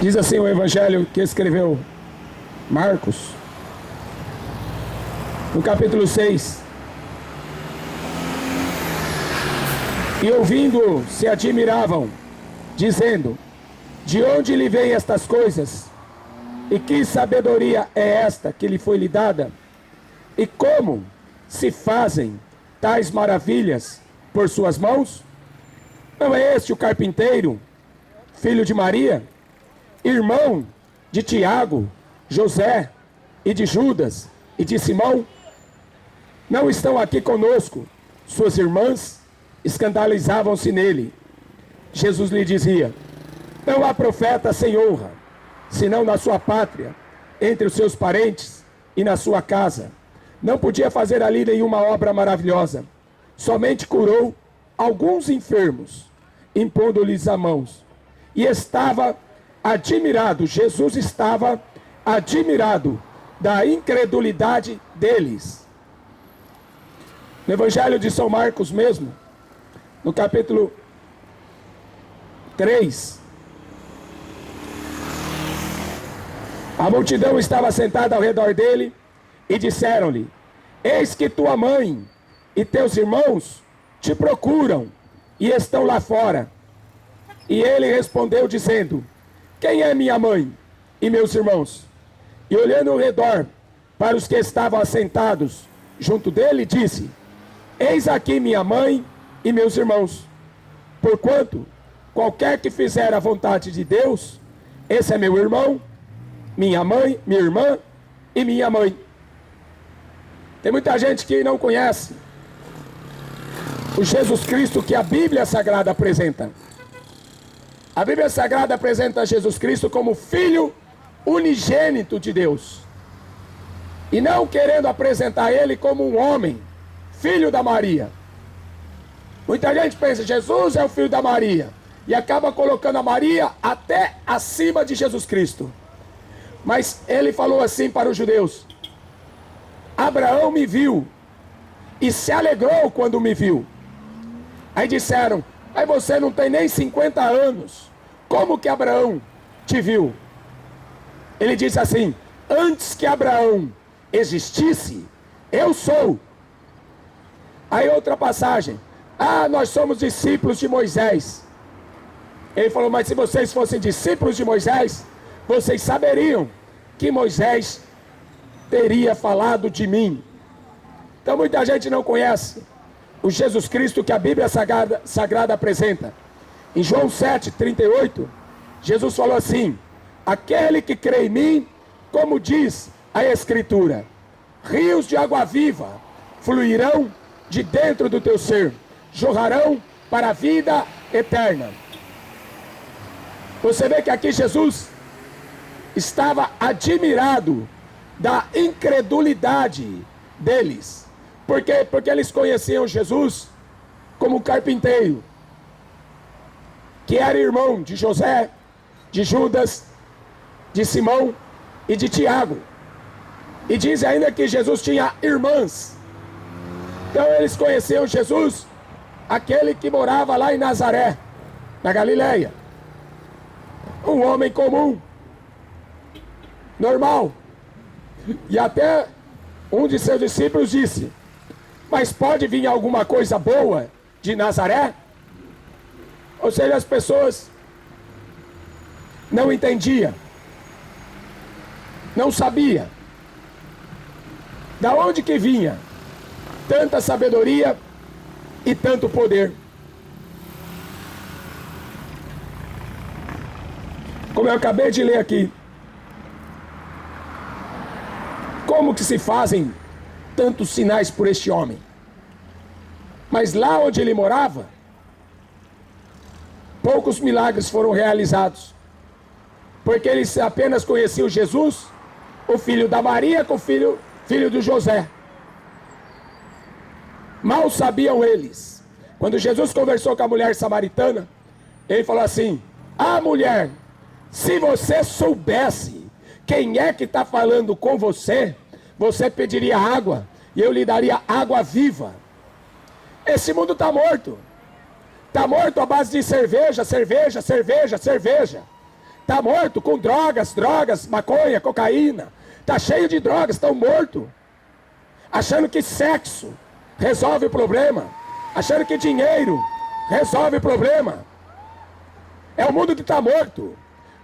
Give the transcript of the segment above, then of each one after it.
Diz assim o evangelho que escreveu Marcos, no capítulo 6. E ouvindo, se admiravam, dizendo: de onde lhe vêm estas coisas? E que sabedoria é esta que lhe foi lhe dada? E como se fazem tais maravilhas por suas mãos? Não é este o carpinteiro, filho de Maria, irmão de Tiago, José e de Judas e de Simão? Não estão aqui conosco suas irmãs? Escandalizavam-se nele. Jesus lhe dizia: não há profeta sem honra, senão na sua pátria, entre os seus parentes e na sua casa. Não podia fazer ali nenhuma obra maravilhosa, somente curou alguns enfermos, impondo-lhes as mãos. E estava admirado, Jesus estava admirado da incredulidade deles. No Evangelho de São Marcos mesmo, no capítulo 3, a multidão estava sentada ao redor dele e disseram-lhe: eis que tua mãe e teus irmãos te procuram e estão lá fora. E ele respondeu dizendo: quem é minha mãe e meus irmãos? E olhando ao redor para os que estavam assentados junto dele, disse: eis aqui minha mãe e meus irmãos. Porquanto qualquer que fizer a vontade de Deus, esse é meu irmão, minha mãe, minha irmã e minha mãe. Tem muita gente que não conhece o Jesus Cristo que a Bíblia Sagrada apresenta. A Bíblia Sagrada apresenta Jesus Cristo como Filho unigênito de Deus, e não querendo apresentar ele como um homem, filho da Maria. Muita gente pensa: Jesus é o filho da Maria, e acaba colocando a Maria até acima de Jesus Cristo. Mas ele falou assim para os judeus: Abraão me viu e se alegrou quando me viu. Aí disseram: aí você não tem nem 50 anos, como que Abraão te viu? Ele disse assim: antes que Abraão existisse, eu sou. Aí outra passagem: nós somos discípulos de Moisés. Ele falou: mas se vocês fossem discípulos de Moisés, vocês saberiam que Moisés teria falado de mim. Então muita gente não conhece o Jesus Cristo que a Bíblia Sagrada apresenta. Em João 7:38, Jesus falou assim: aquele que crê em mim, como diz a Escritura, rios de água viva fluirão de dentro do teu ser, jorrarão para a vida eterna. Você vê que aqui Jesus estava admirado da incredulidade deles. Por quê? Porque eles conheciam Jesus como carpinteiro, que era irmão de José, de Judas, de Simão e de Tiago. E diz ainda que Jesus tinha irmãs. Então eles conheciam Jesus, aquele que morava lá em Nazaré, na Galileia. Um homem comum, normal. E até um de seus discípulos disse: mas pode vir alguma coisa boa de Nazaré? Ou seja, as pessoas não entendiam, não sabiam da onde que vinha tanta sabedoria e tanto poder. Como eu acabei de ler aqui, como que se fazem tantos sinais por este homem? Mas lá onde ele morava, poucos milagres foram realizados, porque eles apenas conheciam Jesus, o filho da Maria com o filho do José. Mal sabiam eles. Quando Jesus conversou com a mulher samaritana, ele falou assim: mulher, se você soubesse quem é que está falando com você, você pediria água e eu lhe daria água viva. Esse mundo está morto. Está morto à base de cerveja, cerveja, cerveja, cerveja. Está morto com drogas, maconha, cocaína. Está cheio de drogas, estão mortos. Achando que sexo resolve o problema. Achando que dinheiro resolve o problema. É o mundo que está morto.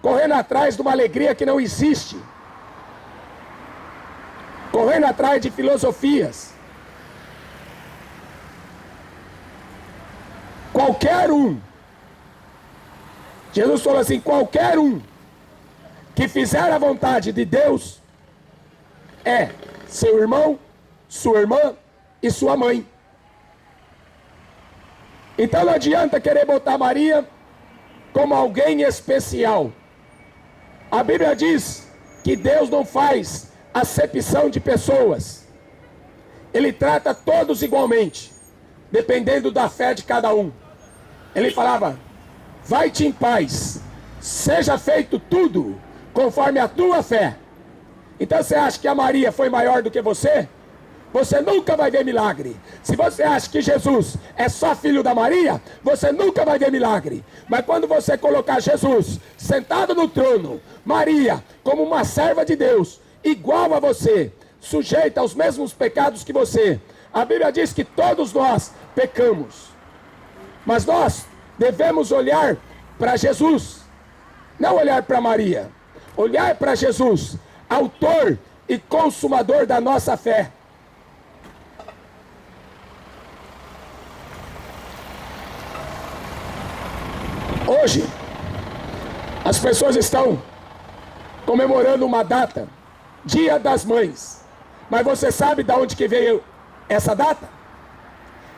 Correndo atrás de uma alegria que não existe. Correndo atrás de filosofias. Qualquer um. Jesus falou assim, qualquer um que fizer a vontade de Deus é seu irmão, sua irmã e sua mãe. Então não adianta querer botar Maria como alguém especial. A Bíblia diz que Deus não faz acepção de pessoas. Ele trata todos igualmente, dependendo da fé de cada um. Ele falava, vai-te em paz, seja feito tudo conforme a tua fé. Então você acha que a Maria foi maior do que você? Você nunca vai ver milagre. Se você acha que Jesus é só filho da Maria, você nunca vai ver milagre. Mas quando você colocar Jesus sentado no trono, Maria como uma serva de Deus, igual a você, sujeita aos mesmos pecados que você, a Bíblia diz que todos nós pecamos. Mas nós devemos olhar para Jesus, não olhar para Maria, olhar para Jesus, autor e consumador da nossa fé. Hoje, as pessoas estão comemorando uma data, Dia das Mães. Mas você sabe de onde que veio essa data?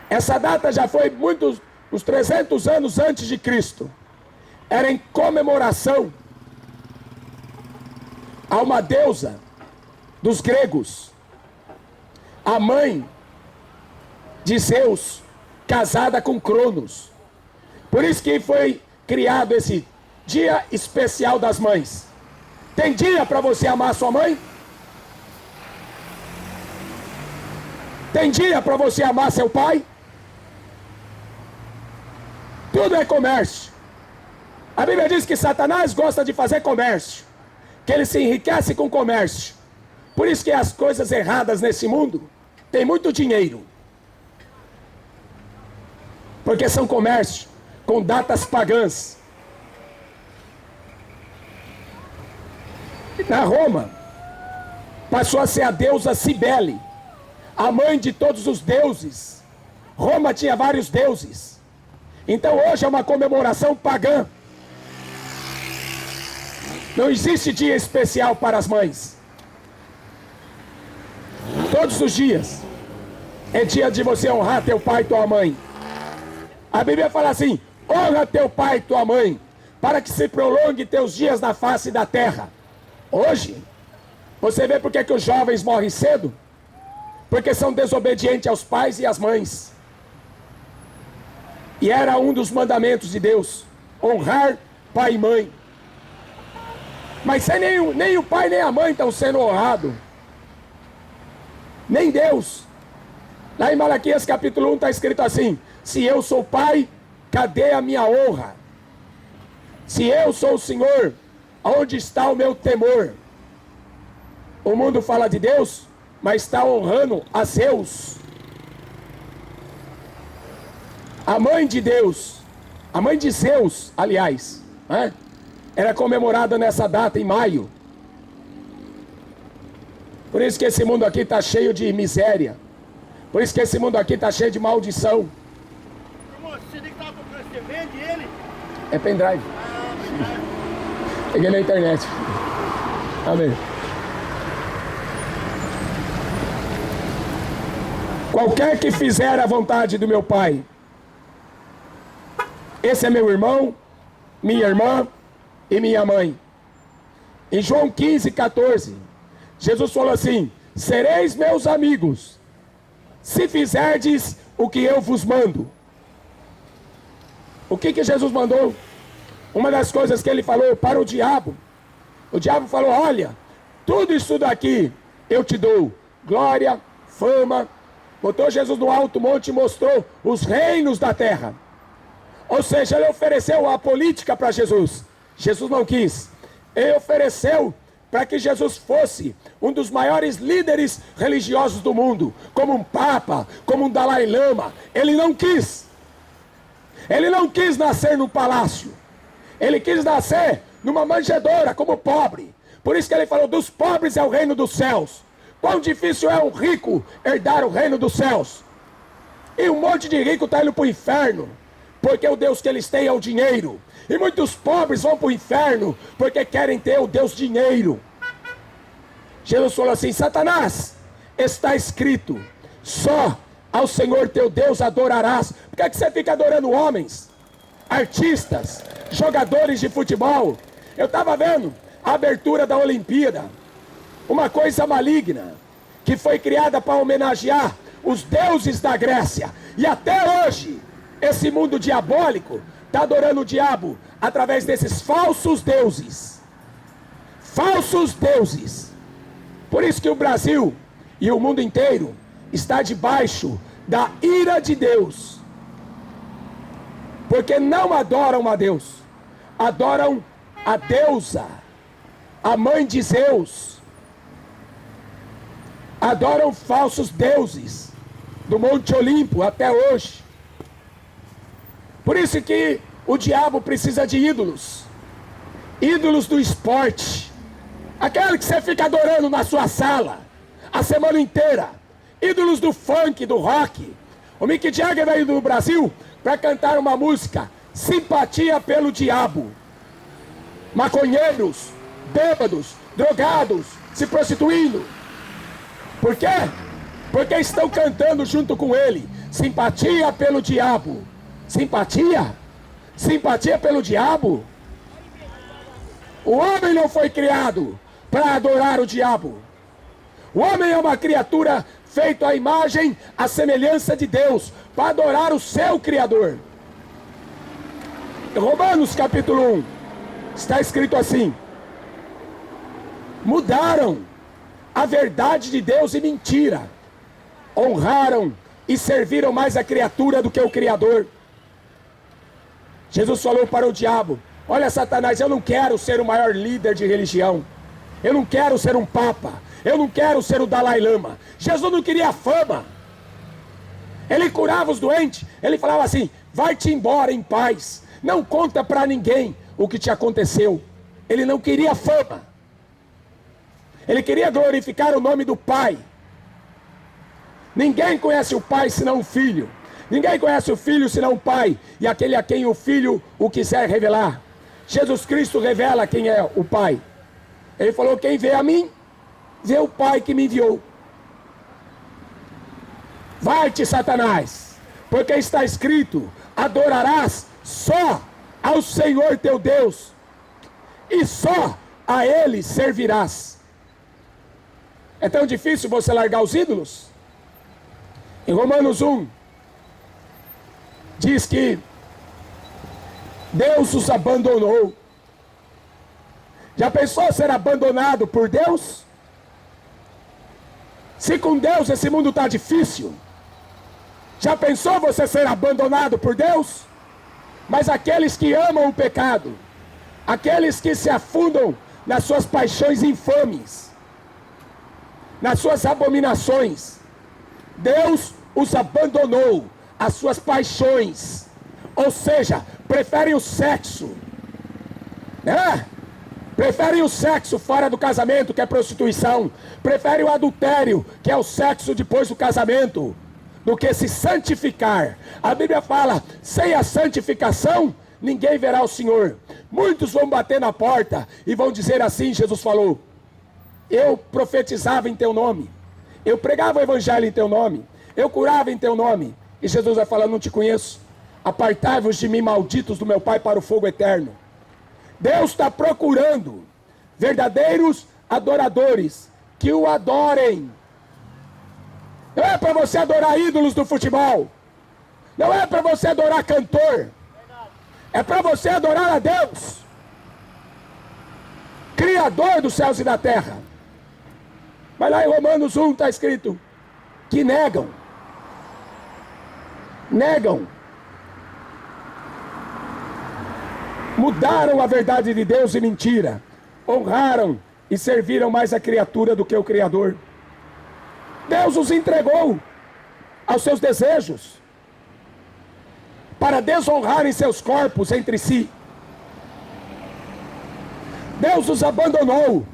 Essa data já foi uns 300 anos antes de Cristo. Era em comemoração a uma deusa dos gregos, a mãe de Zeus, casada com Cronos. Por isso que foi criado esse dia especial das mães. Tem dia para você amar sua mãe? Tem dia para você amar seu pai? Tudo é comércio. A Bíblia diz que Satanás gosta de fazer comércio, que ele se enriquece com comércio. Por isso que as coisas erradas nesse mundo tem muito dinheiro, porque são comércio com datas pagãs. Na Roma passou a ser a deusa Cibele, a mãe de todos os deuses. Roma tinha vários deuses. Então hoje é uma comemoração pagã. Não existe dia especial para as mães. Todos os dias é dia de você honrar teu pai e tua mãe. A Bíblia fala assim, honra teu pai e tua mãe, para que se prolongue teus dias na face da terra. Hoje, você vê por que os jovens morrem cedo? Porque são desobedientes aos pais e às mães. E era um dos mandamentos de Deus, honrar pai e mãe. Mas nem o pai nem a mãe estão sendo honrados. Nem Deus. Lá em Malaquias capítulo 1 está escrito assim, se eu sou pai, cadê a minha honra? Se eu sou o Senhor, onde está o meu temor? O mundo fala de Deus, mas está honrando a Zeus. A mãe de Deus, a mãe de Zeus, aliás, era comemorada nessa data em maio. Por isso que esse mundo aqui está cheio de miséria. Por isso que esse mundo aqui está cheio de maldição. Irmão, esse CD que estava tocando, você vende ele? É pendrive. Peguei na internet. Amém. Qualquer que fizer a vontade do meu Pai, esse é meu irmão, minha irmã e minha mãe. Em João 15, 14, Jesus falou assim, sereis meus amigos, se fizerdes o que eu vos mando. O que Jesus mandou? Uma das coisas que ele falou para o diabo falou, olha, tudo isso daqui eu te dou, glória, fama. Botou Jesus no alto monte e mostrou os reinos da terra. Ou seja, ele ofereceu a política para Jesus. Jesus não quis. Ele ofereceu para que Jesus fosse um dos maiores líderes religiosos do mundo, como um Papa, como um Dalai Lama. Ele não quis. Ele não quis nascer num palácio. Ele quis nascer numa manjedoura, como pobre. Por isso que ele falou, dos pobres é o reino dos céus. Quão difícil é um rico herdar o reino dos céus. E um monte de rico está indo para o inferno, porque o Deus que eles têm é o dinheiro. E muitos pobres vão para o inferno, porque querem ter o Deus dinheiro. Jesus falou assim, Satanás, está escrito, só ao Senhor teu Deus adorarás. Por que você fica adorando homens, artistas, jogadores de futebol? Eu estava vendo a abertura da Olimpíada, uma coisa maligna, que foi criada para homenagear os deuses da Grécia. E até hoje, esse mundo diabólico está adorando o diabo através desses falsos deuses. Falsos deuses. Por isso que o Brasil e o mundo inteiro está debaixo da ira de Deus. Porque não adoram a Deus, adoram a deusa, a mãe de Zeus. Adoram falsos deuses do Monte Olimpo até hoje. Por isso que o diabo precisa de ídolos. Ídolos do esporte. Aquele que você fica adorando na sua sala a semana inteira. Ídolos do funk, do rock. O Mick Jagger veio do Brasil para cantar uma música, Simpatia pelo Diabo. Maconheiros, bêbados, drogados, se prostituindo. Por quê? Porque estão cantando junto com ele, simpatia pelo diabo. Simpatia? Simpatia pelo diabo? O homem não foi criado para adorar o diabo. O homem é uma criatura feita à imagem, à semelhança de Deus, para adorar o seu Criador. Em Romanos capítulo 1, está escrito assim: mudaram a verdade de Deus em mentira, honraram e serviram mais a criatura do que o Criador. Jesus falou para o diabo: olha, Satanás, eu não quero ser o maior líder de religião, eu não quero ser um papa, eu não quero ser o Dalai Lama. Jesus não queria fama. Ele curava os doentes, ele falava assim: vai-te embora em paz, não conta para ninguém o que te aconteceu. Ele não queria fama, ele queria glorificar o nome do Pai. Ninguém conhece o Pai senão o Filho, ninguém conhece o Filho senão o Pai, e aquele a quem o Filho o quiser revelar. Jesus Cristo revela quem é o Pai. Ele falou: quem vê a mim, vê o Pai que me enviou. Vai-te, Satanás, porque está escrito: adorarás só ao Senhor teu Deus, e só a Ele servirás. É tão difícil você largar os ídolos? Em Romanos 1, diz que Deus os abandonou. Já pensou ser abandonado por Deus? Se com Deus esse mundo está difícil, já pensou você ser abandonado por Deus? Mas aqueles que amam o pecado, aqueles que se afundam nas suas paixões infames, nas suas abominações, Deus os abandonou, as suas paixões, ou seja, preferem o sexo, né? Preferem o sexo fora do casamento, que é prostituição, preferem o adultério, que é o sexo depois do casamento, do que se santificar. A Bíblia fala: sem a santificação, ninguém verá o Senhor. Muitos vão bater na porta e vão dizer assim: Jesus falou, eu profetizava em teu nome, eu pregava o evangelho em teu nome, eu curava em teu nome. E Jesus vai falar: não te conheço, apartai-vos de mim, malditos do meu Pai, para o fogo eterno. Deus está procurando verdadeiros adoradores que o adorem. Não é para você adorar ídolos do futebol, não é para você adorar cantor, é para você adorar a Deus, Criador dos céus e da terra. Mas lá em Romanos 1 está escrito que negam, mudaram a verdade de Deus em mentira, honraram e serviram mais a criatura do que o Criador. Deus os entregou aos seus desejos para desonrarem seus corpos entre si. Deus os abandonou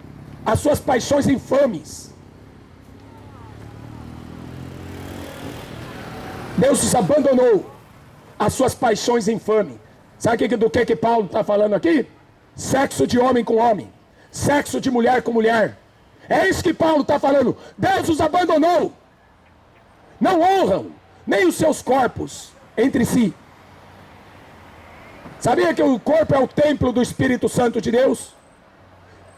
às suas paixões infames. Deus os abandonou às suas paixões infames. Sabe do que Paulo está falando aqui? Sexo de homem com homem, sexo de mulher com mulher. É isso que Paulo está falando. Deus os abandonou. Não honram nem os seus corpos entre si. Sabia que o corpo é o templo do Espírito Santo de Deus?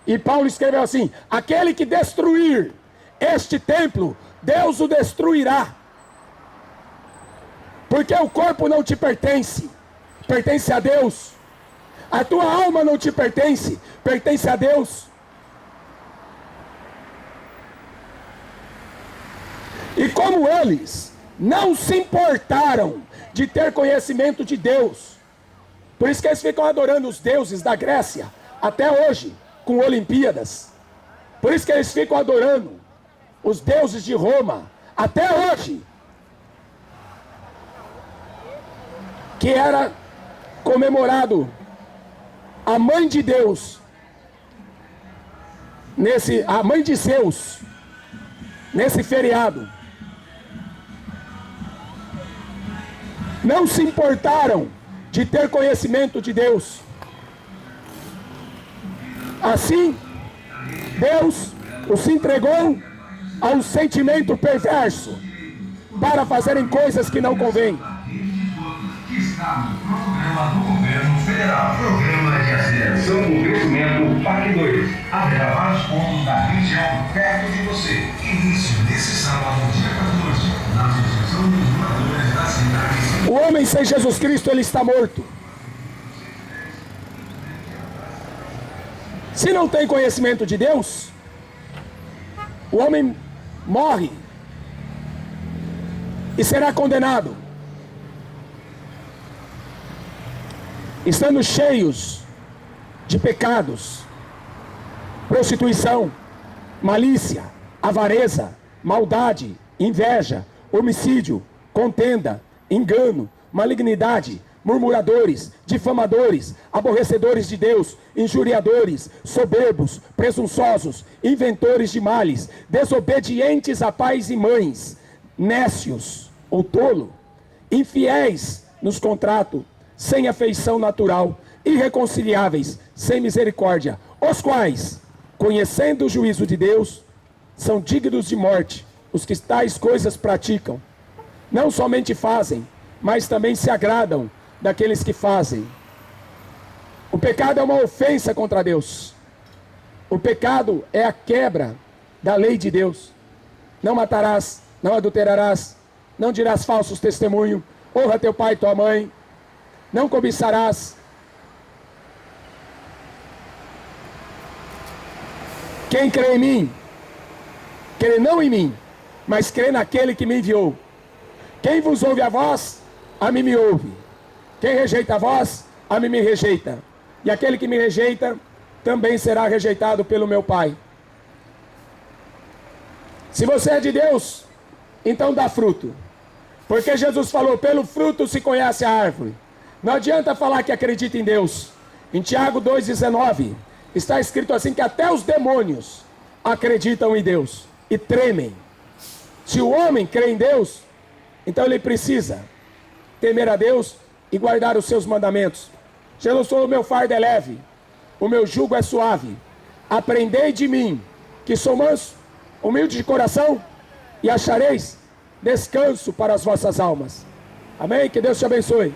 E Paulo escreveu assim: aquele que destruir este templo, Deus o destruirá. Porque o corpo não te pertence, pertence a Deus. A tua alma não te pertence, pertence a Deus. E como eles não se importaram de ter conhecimento de Deus, por isso que eles ficam adorando os deuses da Grécia até hoje, com Olimpíadas. Por isso que eles ficam adorando os deuses de Roma até hoje, que era comemorado a mãe de Deus, a mãe de Zeus, nesse feriado. Não se importaram de ter conhecimento de Deus. Assim, Deus os entregou a um sentimento perverso para fazerem coisas que não convêm. Que está no programa do governo federal. Programa de aceleração do crescimento, PAC 2. Haverá vários pontos da região perto de você. Início nesse sábado, dia 14, na Associação dos Moradores da Cidade. O homem sem Jesus Cristo, ele está morto. Se não tem conhecimento de Deus, o homem morre e será condenado, estando cheios de pecados, prostituição, malícia, avareza, maldade, inveja, homicídio, contenda, engano, malignidade, murmuradores, difamadores, aborrecedores de Deus, injuriadores, soberbos, presunçosos, inventores de males, desobedientes a pais e mães, nécios ou tolo, infiéis nos contratos, sem afeição natural, irreconciliáveis, sem misericórdia, os quais, conhecendo o juízo de Deus, são dignos de morte, os que tais coisas praticam. Não somente fazem, mas também se agradam daqueles que fazem. O pecado é uma ofensa contra Deus. O pecado é a quebra da lei de Deus. Não matarás, não adulterarás, não dirás falsos testemunhos, honra teu pai e tua mãe, não cobiçarás. Quem crê em mim, crê não em mim, mas crê naquele que me enviou. Quem vos ouve a vós, a mim me ouve. Quem rejeita a vós, a mim me rejeita. E aquele que me rejeita, também será rejeitado pelo meu Pai. Se você é de Deus, então dá fruto. Porque Jesus falou, pelo fruto se conhece a árvore. Não adianta falar que acredita em Deus. Em Tiago 2,19, está escrito assim que até os demônios acreditam em Deus e tremem. Se o homem crê em Deus, então ele precisa temer a Deus e guardar os seus mandamentos. Jesus falou, o meu fardo é leve, o meu jugo é suave. Aprendei de mim, que sou manso, humilde de coração, e achareis descanso para as vossas almas. Amém? Que Deus te abençoe.